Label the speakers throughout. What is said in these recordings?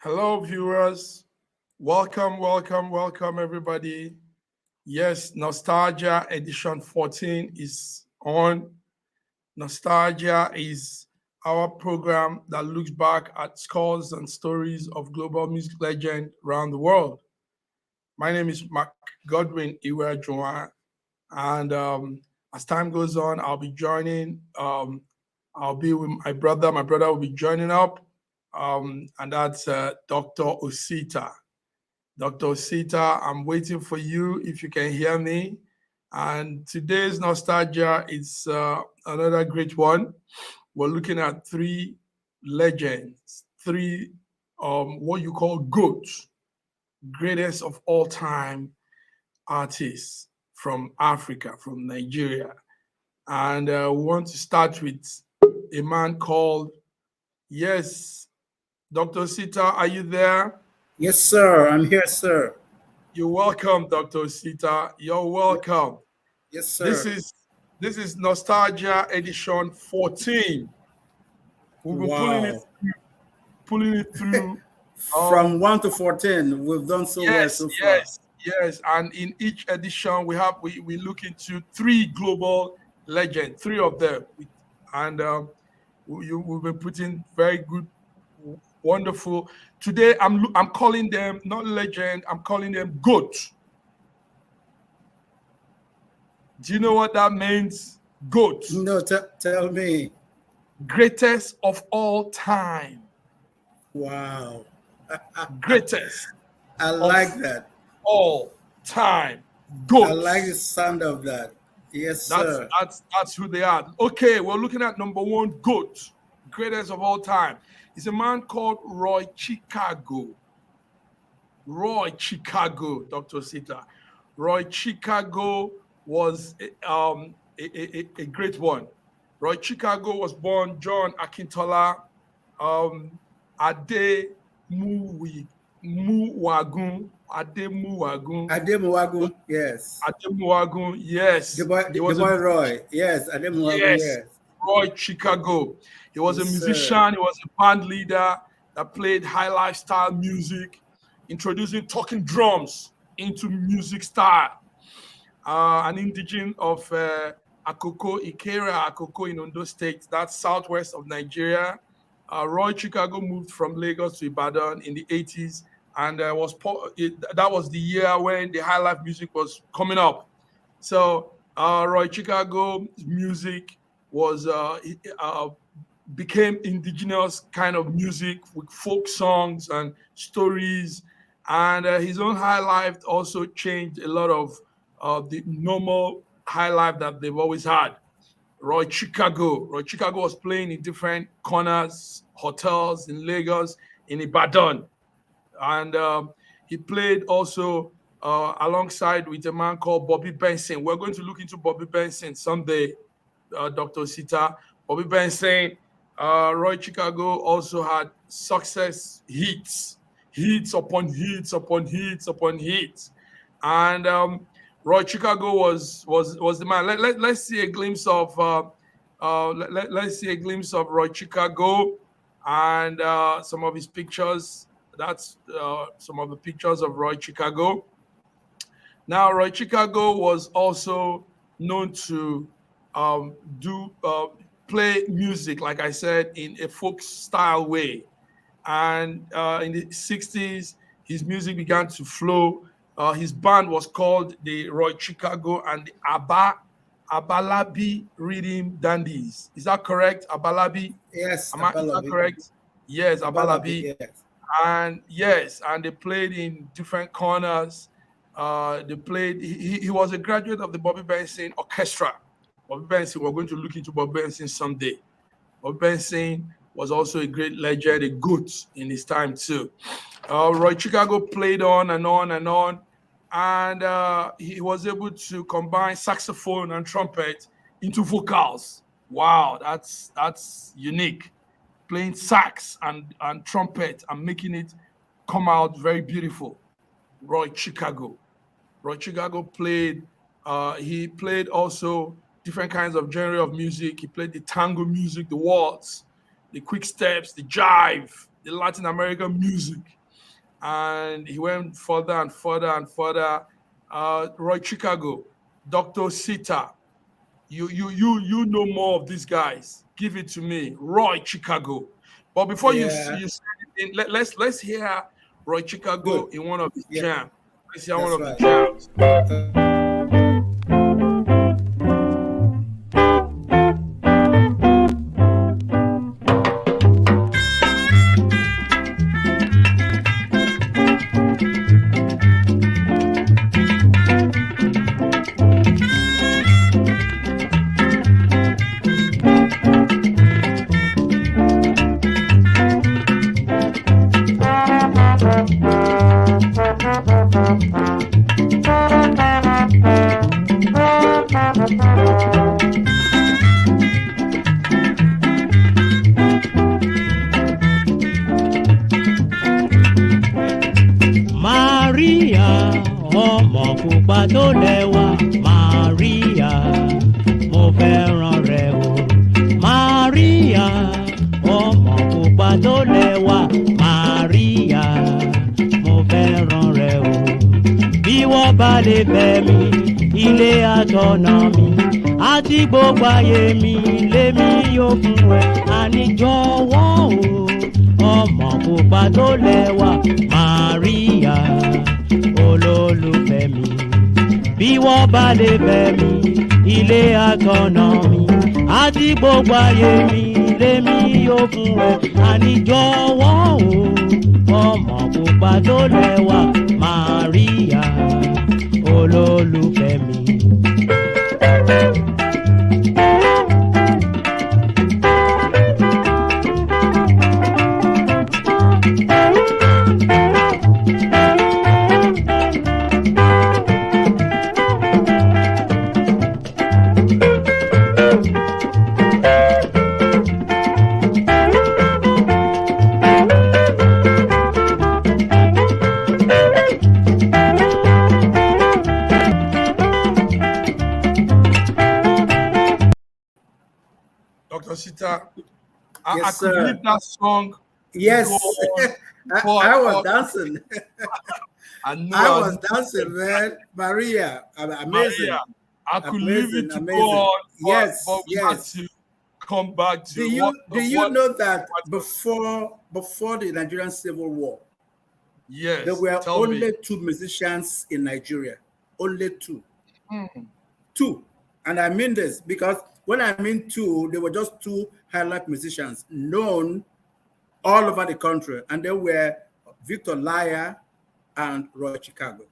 Speaker 1: Hello, viewers. Welcome, everybody. Yes, Nostalgia Edition 14 is on. Nostalgia is our program that looks back at scores and stories of global music legends around the world. My name is Mark Godwin Iwejuwan, and as time goes on, I'll be joining. I'll be with my brother. My brother will be joining up, and that's Dr. Osita. Dr. Osita, I'm waiting for you if you can hear me. And today's nostalgia is another great one. We're looking at three legends, three what you call GOATs, greatest of all time artists from Africa, from Nigeria. And we want to start with a man called, yes, Dr. Sita, are you there?
Speaker 2: Yes, sir. I'm here, sir.
Speaker 1: You're welcome, Dr. Sita. You're welcome.
Speaker 2: Yes, sir.
Speaker 1: This is Nostalgia Edition 14. We've been pulling it through.
Speaker 2: From 1 to 14, we've done so well so far.
Speaker 1: Yes. And in each edition, we look into three global legends, three of them, and we've been putting very good, wonderful. Today, I'm calling them not legend. I'm calling them GOAT. Do you know what that means? GOAT.
Speaker 2: No, tell me.
Speaker 1: Greatest of all time.
Speaker 2: Wow.
Speaker 1: Greatest.
Speaker 2: I like that.
Speaker 1: All time. GOAT.
Speaker 2: I like the sound of that. Yes, sir.
Speaker 1: That's who they are. Okay, we're looking at number one, GOAT. Greatest of all time. It's a man called Roy Chicago. Roy Chicago, Dr. Sita. Roy Chicago was a great one. Roy Chicago was born John Akintola Ademuwagun.
Speaker 2: Ademuwagun, yes.
Speaker 1: Ademuwagun, yes.
Speaker 2: The boy Roy, yes. Ademuwagun, yes.
Speaker 1: Roy Chicago. He was a musician. He was a band leader that played Highlife style music, introducing talking drums into music style. An indigene of Akoko, Ikera Akoko in Ondo State, that's southwest of Nigeria. Roy Chicago moved from Lagos to Ibadan in the 80s, and that was the year when the Highlife music was coming up. So Roy Chicago's music was became indigenous kind of music with folk songs and stories, and his own high life also changed a lot of the normal high life that they've always had. Roy Chicago was playing in different corners, hotels in Lagos, in Ibadan, and he played also alongside with a man called Bobby Benson. We're going to look into Bobby Benson someday, Dr. Sita. Bobby Benson, Roy Chicago also had success hits upon hits upon hits upon hits, and Roy Chicago was the man. Let's see a glimpse of let's see a glimpse of Roy Chicago and some of his pictures. That's some of the pictures of Roy Chicago. Now, Roy Chicago was also known to play music, like I said, in a folk style way. And in the 60s, his music began to flow. His band was called the Roy Chicago and the Abalabi Rhythm Dandies. Is that correct? Abalabi?
Speaker 2: Yes.
Speaker 1: Is that correct? Yes, Abalabi.
Speaker 2: Yes.
Speaker 1: And they played in different corners. They played. He was a graduate of the Bobby Benson Orchestra. Bobby Benson, we're going to look into Bobby Benson someday. Bobby Benson was also a great legend, a GOAT in his time too. Roy Chicago played on and on and on, and he was able to combine saxophone and trumpet into vocals. Wow, that's unique. Playing sax and trumpet and making it come out very beautiful. Roy Chicago played. He played also different kinds of genre of music. He played the tango music, the waltz, the quick steps, the jive, the Latin American music. And he went further and further and further. Roy Chicago, Dr. Sita, you know more of these guys. Give it to me, Roy Chicago. But before you say it, let's hear Roy Chicago in one of his jams. Let's hear one of the jams.
Speaker 3: Gbogbo ayé mi lémi yóò fún ẹ àníjọ̀wọ́ o ọmọ pupa tó lẹ́wà Maria olólùfẹ́ mi bí wọ́n bá lè fẹ́ mi ilé àtọ̀nà mi àti gbogbo ayé mi lémi yóò fún ẹ àníjọ̀wọ́ o ọmọ pupa tó lẹ́wà Maria olólùfẹ́ mi.
Speaker 1: I could leave that song.
Speaker 2: Yes, I was dancing. I was dancing, man. Maria, amazing.
Speaker 1: Maria, I could leave it to God.
Speaker 2: Yes,
Speaker 1: but
Speaker 2: yes.
Speaker 1: To come back to
Speaker 2: do you know that before the Nigerian Civil War,
Speaker 1: yes,
Speaker 2: there were only two musicians in Nigeria, only two. Two, and I mean this because when I mean two, they were just two Highlife musicians known all over the country, and they were Victor Laya and Roy Chicago.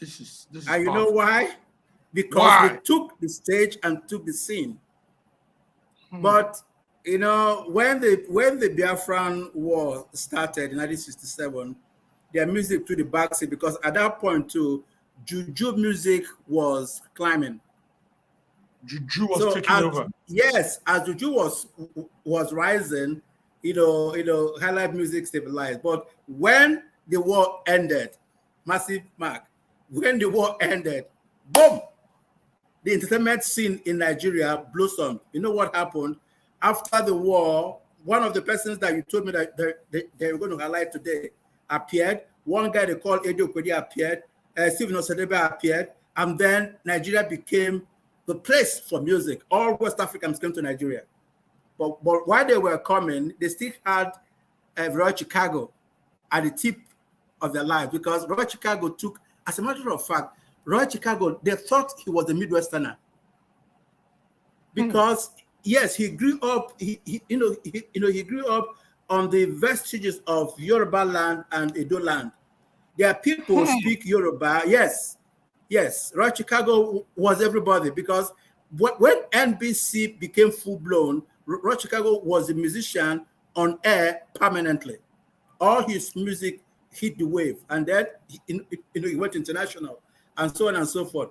Speaker 1: This is
Speaker 2: and
Speaker 1: powerful.
Speaker 2: You know why? Because they took the stage and took the scene. But you know, when the Biafran War started in 1967, their music took the backseat because at that point too, Juju music was climbing.
Speaker 1: Juju was taking over.
Speaker 2: Yes, as Juju was rising, you know, Highlife music stabilized. But when the war ended, massive mark. When the war ended, boom, the entertainment scene in Nigeria blossomed. You know what happened? After the war, one of the persons that you told me that they were going to highlight today appeared. One guy they called Ejeagha appeared. Stephen Osadebe appeared. And then Nigeria became the place for music. All West Africans came to Nigeria. But while they were coming, they still had Roy Chicago at the tip of their lives because Roy Chicago took, as a matter of fact, Roy Chicago, they thought he was a Midwesterner. Because yes, he grew up, he grew up on the vestiges of Yoruba land and Edo land. Their people speak Yoruba. Yes. Yes, Roy Chicago was everybody because when NBC became full-blown, Roy Chicago was a musician on air permanently. All his music hit the wave, and then he went international, and so on and so forth.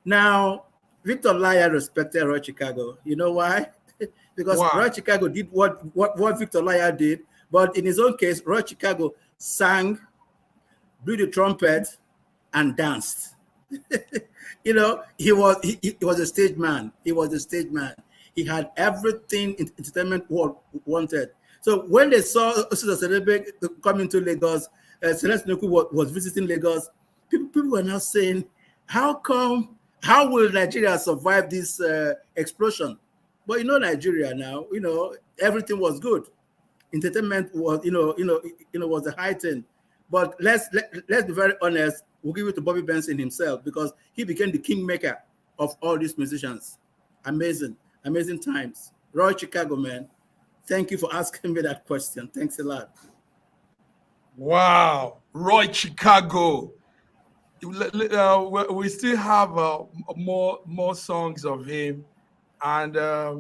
Speaker 2: Now, Victor Laya respected Roy Chicago. You know why? Because Roy Chicago did what Victor Laya did, but in his own case, Roy Chicago sang, blew the trumpet, and danced. You know, he was a stage man. He was a stage man. He had everything entertainment world wanted. So when they saw Celestine coming to Lagos, Celestine Ukwu was visiting Lagos, people were now saying, how will Nigeria survive this explosion? But Nigeria now, everything was good. Entertainment was, was a heightened. But let's be very honest. We'll give it to Bobby Benson himself, because he became the kingmaker of all these musicians. Amazing times. Roy Chicago, man. Thank you for asking me that question. Thanks a lot.
Speaker 1: Wow, Roy Chicago. We still have more songs of him, and I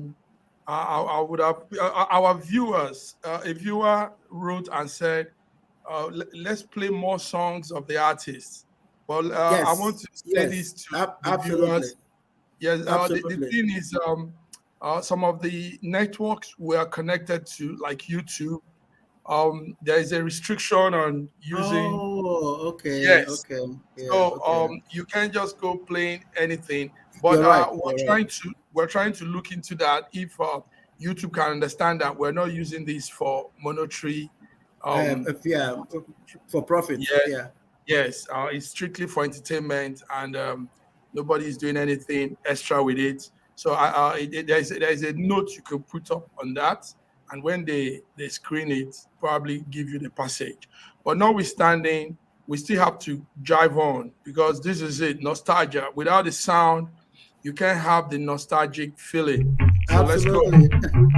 Speaker 1: would have our viewers. A viewer wrote and said, "Let's play more songs of the artists." Well,
Speaker 2: yes,
Speaker 1: I want to say this to the viewers. Yes, the thing is, some of the networks we are connected to, like YouTube, there is a restriction on using.
Speaker 2: Oh, okay.
Speaker 1: Yes.
Speaker 2: Okay. Yeah,
Speaker 1: so
Speaker 2: okay.
Speaker 1: You can't just go playing anything. But we're trying to look into that, if YouTube can understand that we're not using this for monetary.
Speaker 2: For profit.
Speaker 1: Yeah. Yes. It's strictly for entertainment, and nobody's doing anything extra with it. So there's a note you can put up on that, and when they screen it, probably give you the passage. But notwithstanding, we still have to drive on, because this is it, nostalgia. Without the sound, you can't have the nostalgic feeling. So
Speaker 2: Absolutely.
Speaker 1: Let's go.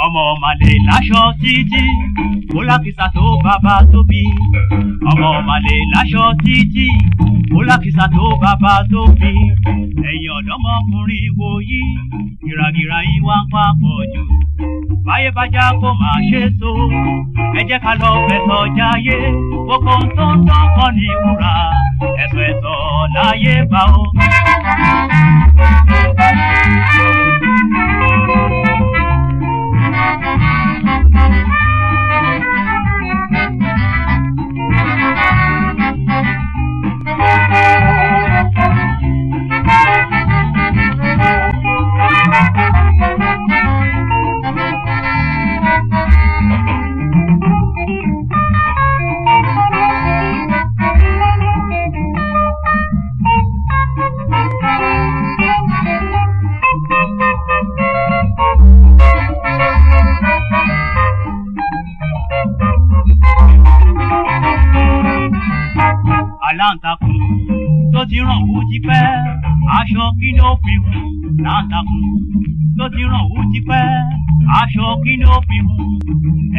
Speaker 3: ọmọ màlè láṣọ títí kó lákìsà tó bàbá tó bí ọmọ màlè láṣọ títí kó lákìsà tó bàbá tó bí ẹ̀yin ọ̀dọ́mọkùnrin wòyí gìràgìrà yín wá ń papọ̀ jù báyé bá já kó máa ṣe so ẹ jẹ́ ká lọ fẹ̀sọ̀ jayé gbogbo tó ń dán kọ́ ní wúrà ẹ̀sọ̀ ẹ̀sọ̀ láyé bá o. aláǹtakùn tó ti ràn wú ti pẹ́ aṣọ kí ni ó fi hùn láǹtakùn tó ti ràn wú ti pẹ́ aṣọ kí ni ó fi hùn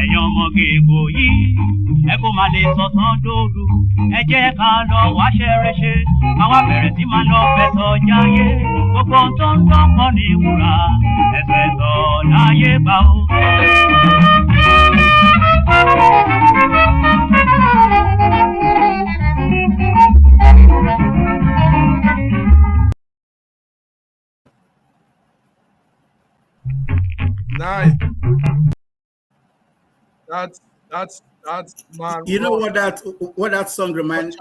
Speaker 3: ẹ̀yin ọmọge èkó yìí ẹ kó máa lè sọ̀tàn dòru ẹ jẹ́ ká lọ wáṣẹ́ rẹṣẹ́ káwá bẹ̀rẹ̀ sí máa lọ fẹ̀sọ̀ jáyé gbogbo ohun tó ń dọ́kọ̀ ní wúrà ẹ̀sọ̀ ẹ̀sọ̀ láyé bá o.
Speaker 1: Nice. That's man.
Speaker 2: You know what that song reminds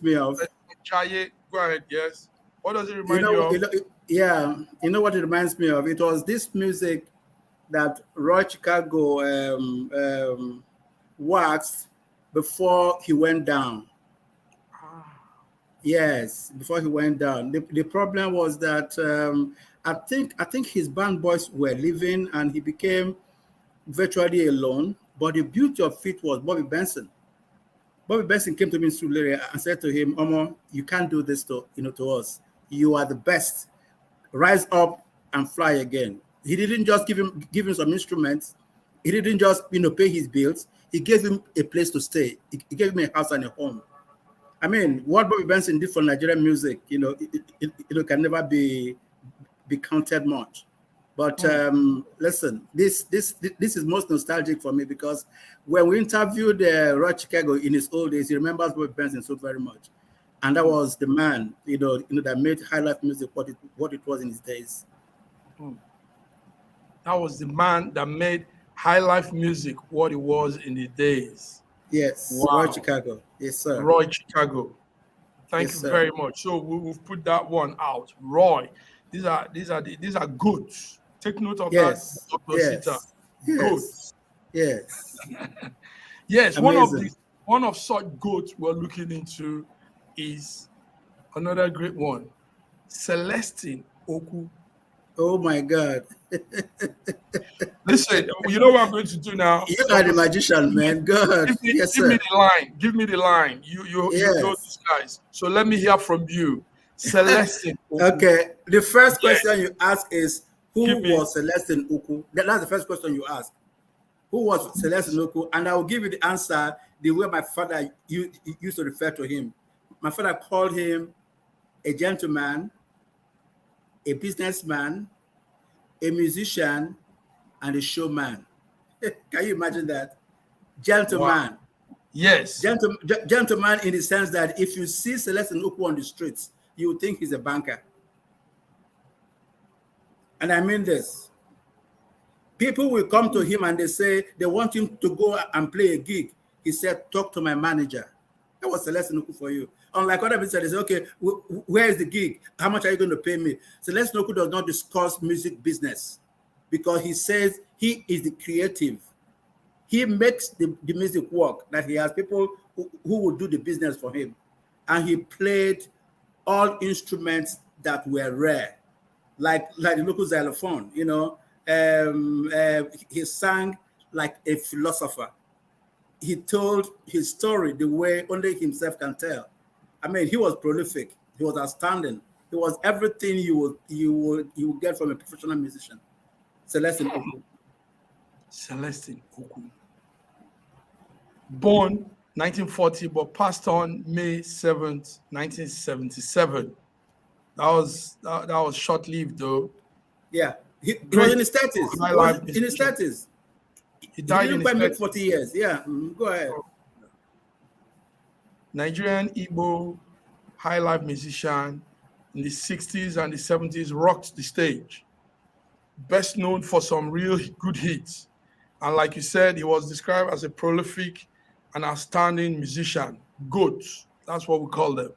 Speaker 2: me of?
Speaker 1: Chaye, go ahead. Yes. What does it remind you of?
Speaker 2: You know what it reminds me of? It was this music that Roy Chicago waxed before he went down. Yes, before he went down. The problem was that I think his band boys were leaving and he became virtually alone. But the beauty of it was Bobby Benson. Bobby Benson came to me in Surulere and said to him, Omo, you can't do this to us. You are the best. Rise up and fly again. He didn't just give him some instruments. He didn't just pay his bills. He gave him a place to stay. He gave him a house and a home. I mean, what Bobby Benson did for Nigerian music, it can never be counted much. But listen, this is most nostalgic for me because when we interviewed Roy Chicago in his old days, he remembers Bobby Benson so very much, and that was the man, that made Highlife music what it was in his days.
Speaker 1: That was the man that made Highlife music, what it was in the days.
Speaker 2: Yes.
Speaker 1: Wow.
Speaker 2: Roy Chicago. Yes, sir.
Speaker 1: Roy Chicago. Thank
Speaker 2: Yes,
Speaker 1: you
Speaker 2: sir.
Speaker 1: very much. So we've put that one out. Roy, these are goods. Take note of
Speaker 2: Yes.
Speaker 1: that, Dr. Sita.
Speaker 2: Yes.
Speaker 1: Goods.
Speaker 2: Yes.
Speaker 1: Yes,
Speaker 2: Amazing.
Speaker 1: one of such goods we're looking into is another great one, Celestine Ukwu.
Speaker 2: Oh my God.
Speaker 1: Listen, you know what I'm going to do now?
Speaker 2: You are the magician, man. God. Yes,
Speaker 1: give me
Speaker 2: sir.
Speaker 1: the line. Give me the line. You know
Speaker 2: Yes.
Speaker 1: these guys. So let me hear from you. Celestine Ukwu.
Speaker 2: Okay. The first
Speaker 1: Yes.
Speaker 2: question you ask is, who
Speaker 1: Give me-
Speaker 2: was Celestine Ukwu? That's the first question you ask. Who was Celestine Ukwu? And I will give you the answer the way my father used to refer to him. My father called him a gentleman, a businessman, a musician, and a showman. Can you imagine that? Gentleman.
Speaker 1: Wow. Yes.
Speaker 2: Gentleman in the sense that if you see Celestine Ukwu on the streets, you would think he's a banker. And I mean this. People will come to him and they say they want him to go and play a gig. He said, talk to my manager. That was Celestine Ukwu for you. Unlike other people, they say, okay, where is the gig? How much are you going to pay me? Celestine Ukwu does not discuss music business because he says he is the creative. He makes the music work, that he has people who will do the business for him. And he played all instruments that were rare, like the local xylophone, you know. He sang like a philosopher. He told his story the way only himself can tell. I mean, he was prolific. He was outstanding. He was everything you would get from a professional musician. Celestine Ukwu.
Speaker 1: Celestine Ukwu. Born 1940, but passed on May 7th, 1977. That was short-lived, though.
Speaker 2: Yeah, he was in his 30s.
Speaker 1: High
Speaker 2: He was
Speaker 1: life
Speaker 2: in his 30s.
Speaker 1: He died
Speaker 2: He
Speaker 1: in
Speaker 2: didn't quite
Speaker 1: his
Speaker 2: make
Speaker 1: 30s.
Speaker 2: 40 years. Yeah, go ahead.
Speaker 1: Nigerian Igbo high life musician in the 60s and the 70s, rocked the stage. Best known for some real good hits. And like you said, he was described as a prolific and outstanding musician. Goats, that's what we call them.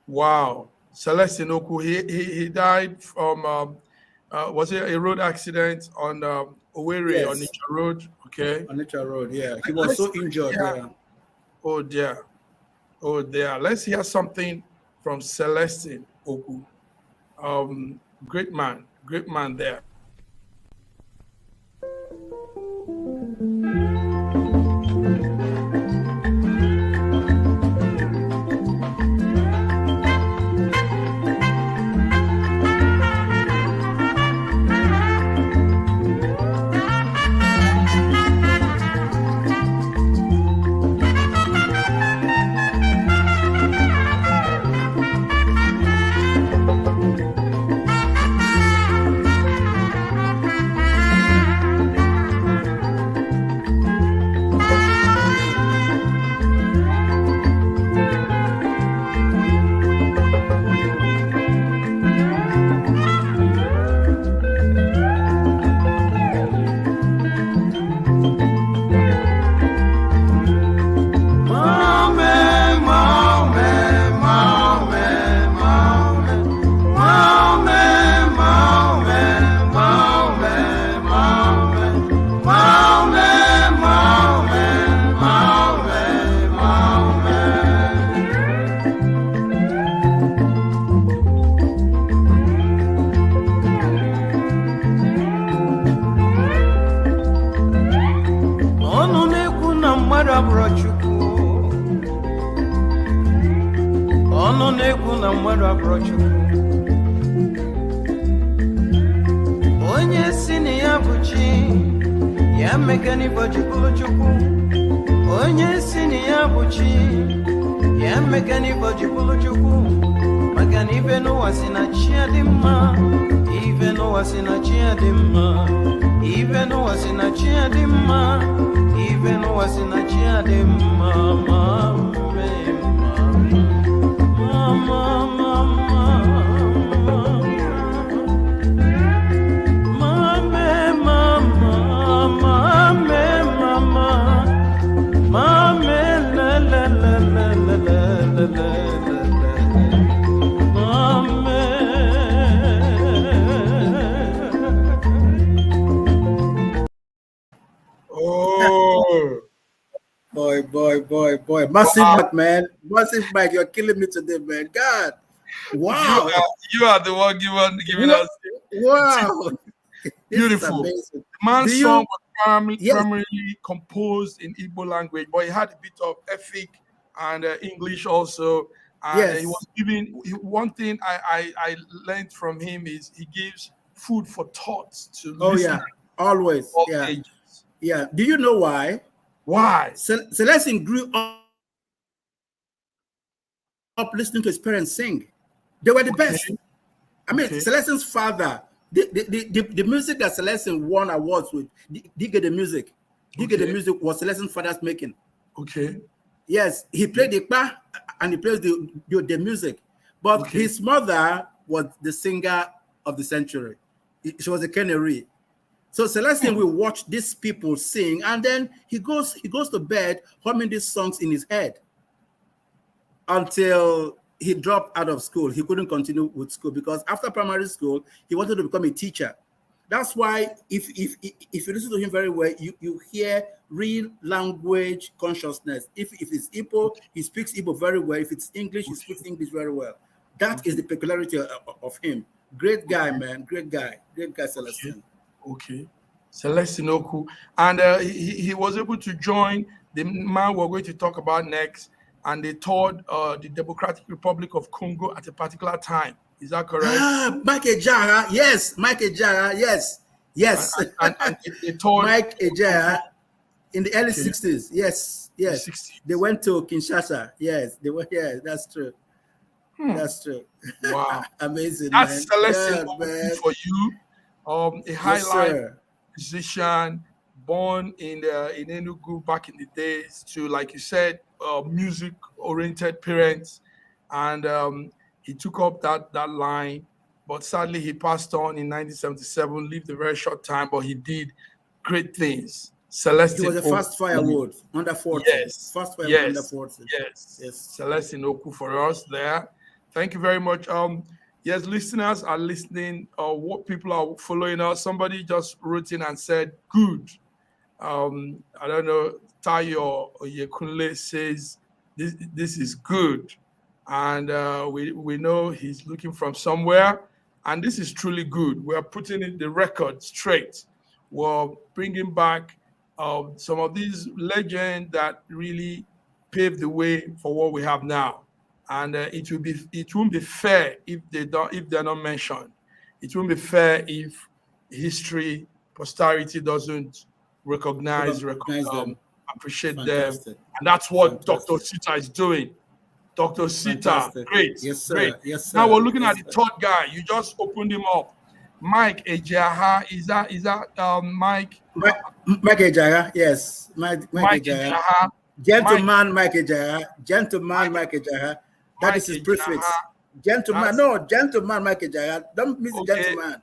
Speaker 1: Wow. Celestine Ukwu, he died from, was it a road accident on Owerri,
Speaker 2: Yes.
Speaker 1: on Nature Road? Okay.
Speaker 2: On Nature Road, yeah. He was so injured.
Speaker 1: Yeah. Oh dear. Oh dear. Let's hear something from Celestine Ukwu. Great man there.
Speaker 4: ọnụ na-ekwu na mmadụ abụrụ Chukwu onye si na ya bụ chi ya mekana ịbọchị bụrụ Chukwu onye si na ya bụ chi ya mekana ịbọchị bụrụ Chukwu maka na ibe n'ụwa si na chi adị mma ibe n'ụwa si na chi adị mma ibe n'ụwa si na chi adị mma ibe n'ụwa si na chi adị mma
Speaker 2: boy. Massive Mike, man. Massive Mike, you're killing me today, man. God. Wow.
Speaker 1: You are the one giving us.
Speaker 2: Wow.
Speaker 1: Beautiful.
Speaker 2: This is amazing.
Speaker 1: The man's song was
Speaker 2: Yes.
Speaker 1: primarily composed in Igbo language, but he had a bit of Efik and English also. And
Speaker 2: Yes.
Speaker 1: he was giving one thing I learned from him is he gives food for thought to
Speaker 2: Oh,
Speaker 1: listeners
Speaker 2: yeah. Always.
Speaker 1: of all
Speaker 2: Yeah.
Speaker 1: ages.
Speaker 2: Yeah. Do you know why?
Speaker 1: Why?
Speaker 2: Celestine grew up listening to his parents sing. They were the best. I mean, Celestine's father, the music that Celestine won awards with, Dig the music. Dig the music was Celestine's father's making.
Speaker 1: Okay.
Speaker 2: Yes, he played the pa and he plays the music. But his mother was the singer of the century. She was a canary. So Celestine will watch these people sing, and then he goes to bed humming these songs in his head until he dropped out of school. He couldn't continue with school because after primary school, he wanted to become a teacher. That's why if you listen to him very well, you hear real language consciousness. If it's Igbo, he speaks Igbo very well. If it's English, he speaks English very well. That is the peculiarity of him. Great guy, man. Great guy, Celestine.
Speaker 1: Okay. Celestine Ukwu. And he was able to join the man we're going to talk about next, and they toured the Democratic Republic of Congo at a particular time. Is that correct?
Speaker 2: Mike Ejeagha, yes. Mike Ejeagha, yes.
Speaker 1: And they toured
Speaker 2: Mike Ejeagha in the early 60s. Yes.
Speaker 1: The 60s.
Speaker 2: They went to Kinshasa. Yes, they were. Yeah, that's true. That's true.
Speaker 1: Wow.
Speaker 2: Amazing.
Speaker 1: That's
Speaker 2: man.
Speaker 1: Celestine Ukwu for you. A highlight musician, born in Enugu back in the days, to, like you said, music-oriented parents, and he took up that line. But sadly, he passed on in 1977. Lived a very short time, but he did great things. Celestine.
Speaker 2: He was a fast firewood under 40.
Speaker 1: Yes.
Speaker 2: Fast firewood under 40.
Speaker 1: Yes. Celestine Ukwu for us there. Thank you very much. Yes, listeners are listening. What people are following us. Somebody just wrote in and said, "Good." I don't know. Tayo Oyekunle says this is good, and we know he's looking from somewhere, and this is truly good. We are putting the record straight. We're bringing back some of these legends that really paved the way for what we have now. And it won't be fair if they're not mentioned. It won't be fair if history, posterity doesn't recognize them, appreciate them, and that's what Dr. Sita is doing. Dr. Sita, great,
Speaker 2: yes, sir.
Speaker 1: Great.
Speaker 2: Yes, sir.
Speaker 1: Now we're looking at the third guy. You just opened him up. Mike Ejeagha, is that Mike?
Speaker 2: Mike Ejeagha, yes, Mike Ejeagha. Gentleman Mike Ejeagha, Mike Ejeagha. That is his prefix. Gentleman Mike Ejeagha. Don't miss gentleman.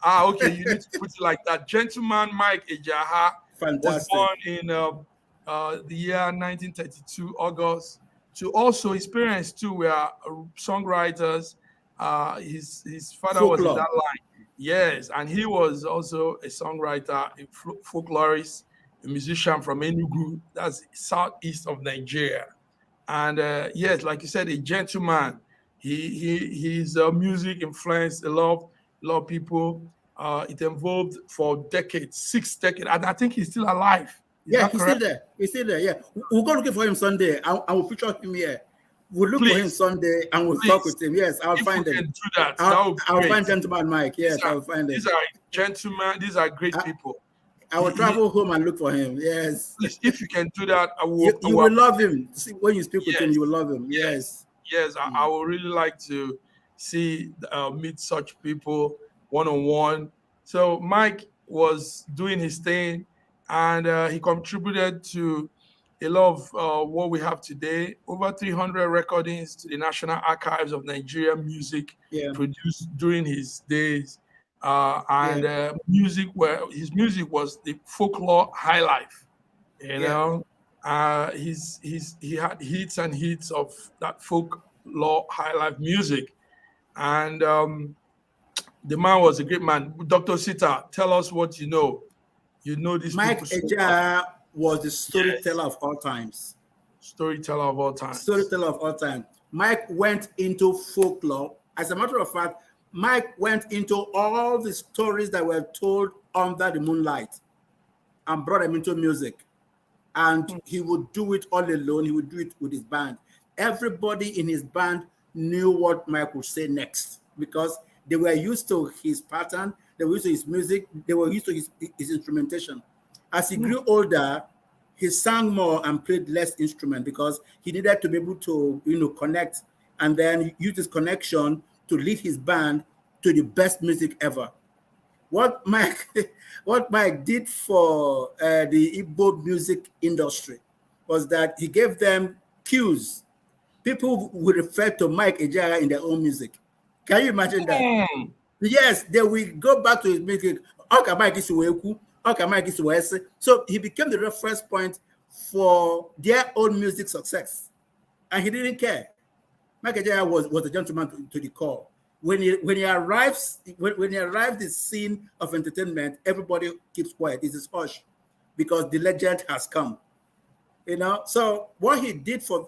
Speaker 1: Okay, you need to put it like that. Gentleman Mike Ejeagha was born in the year 1932, August. To also, his parents too were songwriters. His father was in that line. Yes, and he was also a songwriter, a folklorist, a musician from Enugu, that's southeast of Nigeria. And yes, like you said, a gentleman. His music influenced a lot of people. It evolved for decades, 6 decades, and I think he's still alive.
Speaker 2: Yeah, he's still there. He's still there. Yeah, we'll go looking for him Sunday. I will feature him here. We'll look for him Sunday and we'll talk with him. Yes, I'll find him.
Speaker 1: Do that.
Speaker 2: I'll find Gentleman Mike. Yes, I'll find him.
Speaker 1: These are gentlemen. These are great people.
Speaker 2: I will travel home and look for him. Yes.
Speaker 1: If you can do that, I will.
Speaker 2: You will love him. See, when you speak with him, you will love him. Yes.
Speaker 1: Yes, I would really like to meet such people one-on-one. So Mike was doing his thing, and he contributed to a lot of what we have today. Over 300 recordings to the National Archives of Nigerian music produced during his days. His music was the folklore Highlife. You know, he had hits and hits of that folklore Highlife music, and the man was a great man. Dr. Sita, tell us what you know. You know this.
Speaker 2: Mike Ejeagha was the storyteller of all times.
Speaker 1: Storyteller of all time.
Speaker 2: Storyteller of all time. Mike went into folklore. As a matter of fact, Mike went into all the stories that were told under the moonlight and brought them into music. And he would do it all alone. He would do it with his band. Everybody in his band knew what Mike would say next because they were used to his pattern, they were used to his music, they were used to his instrumentation. As he grew older, he sang more and played less instrument because he needed to be able to, connect and then use his connection to lead his band to the best music ever. What Mike did for the Igbo music industry was that he gave them cues. People would refer to Mike Ejeagha in their own music. Can you imagine that? Yes, they will go back to his music. So he became the reference point for their own music success. And he didn't care. Mike Ejeagha was a gentleman to the core. When he arrives the scene of entertainment, everybody keeps quiet. It is hush because the legend has come. So what he did for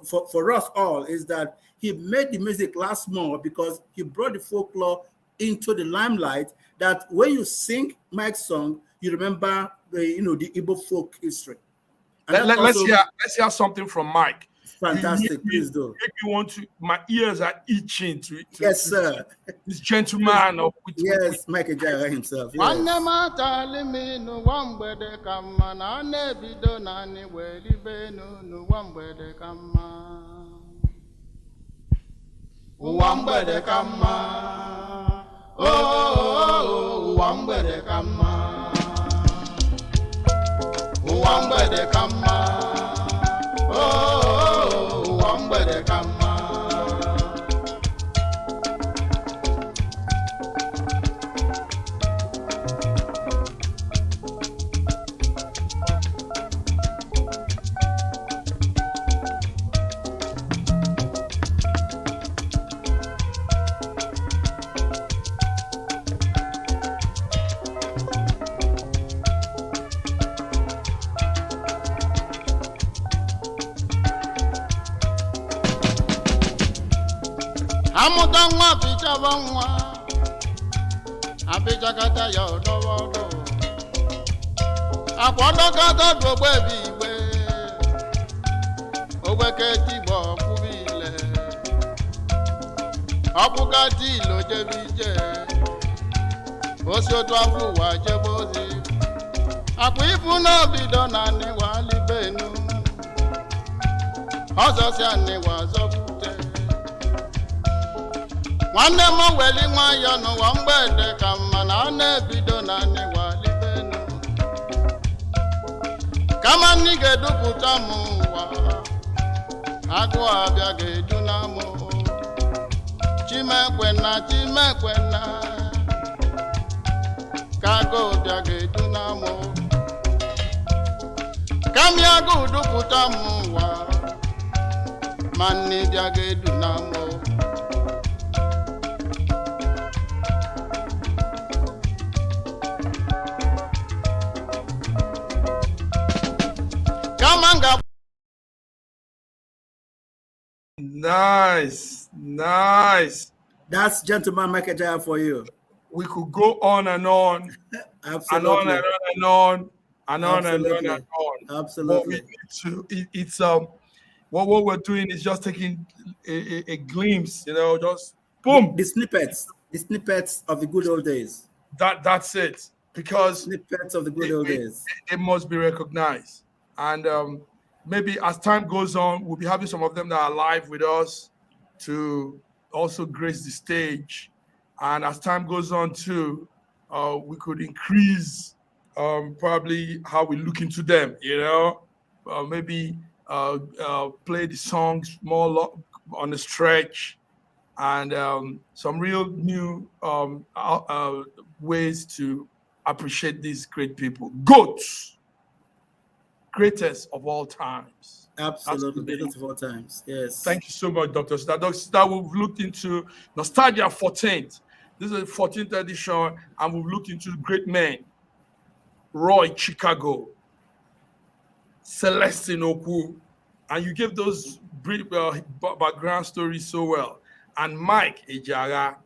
Speaker 2: us all is that he made the music last more because he brought the folklore into the limelight. That when you sing Mike's song, you remember the Igbo folk history.
Speaker 1: Let's hear something from Mike.
Speaker 2: Fantastic, please do.
Speaker 1: If you want to, my ears are itching to
Speaker 2: yes, sir.
Speaker 1: This gentleman of
Speaker 2: yes, Mike Ejeagha himself. Yes.
Speaker 5: Amudangwa pichabangwa apichakata ya odowodo akwadokata dogbebiwe ogbeketibo kubile ọbụkati ilo jebije osi otu afọ wa jebozi akwa ibu n'obido na anịwa libenu ọzọsi anịwa zọbute nwanne m weli nwayọ n'ụwa mgbede ka mma na ọ na-ebido na anịwa libenu kama nni ga-edupụta m ụwa agụụ abịa ga-eju na mụ Chimekwena kago bịa ga-edu na mụ kami agụ dupụta m ụwa ma nne bịa ga-edu na mụ kama nga
Speaker 1: Nice.
Speaker 2: That's gentleman Mike Ejeagha for you.
Speaker 1: We could go on and on.
Speaker 2: Absolutely.
Speaker 1: And on. Absolutely.
Speaker 2: Absolutely.
Speaker 1: But we need to, it's what we're doing is just taking a glimpse, just boom.
Speaker 2: The snippets of the good old days.
Speaker 1: That's it. Because
Speaker 2: snippets of the good old days.
Speaker 1: They must be recognized. And maybe as time goes on, we'll be having some of them that are live with us to also grace the stage. And as time goes on too, we could increase probably how we look into them, maybe play the songs more on the stretch and some real new ways to appreciate these great people. GOATs, greatest of all times.
Speaker 2: Absolutely, greatest of all times. Yes.
Speaker 1: Thank you so much, Dr. Star. Dr. Star, we've looked into Nostalgia 14th. This is the 14th edition, and we've looked into great men. Roy Chicago, Celestine Ukwu, And you gave those brief background stories so well. And Mike Ejeagha,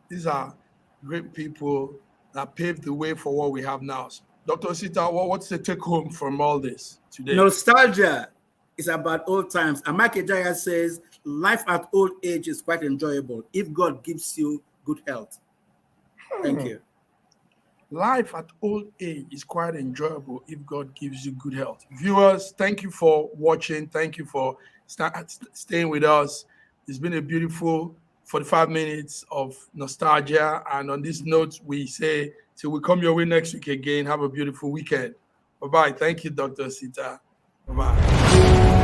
Speaker 1: these are great people that paved the way for what we have now. Dr. Osita, what's the take home from all this today?
Speaker 2: Nostalgia is about old times. And Mike Ejeagha says, life at old age is quite enjoyable if God gives you good health. Thank you.
Speaker 1: Life at old age is quite enjoyable if God gives you good health. Viewers, thank you for watching. Thank you for staying with us. It's been a beautiful 45 minutes of nostalgia. And on this note, we say, till we come your way next week again, have a beautiful weekend. Bye-bye. Thank you, Dr. Sita. Bye-bye.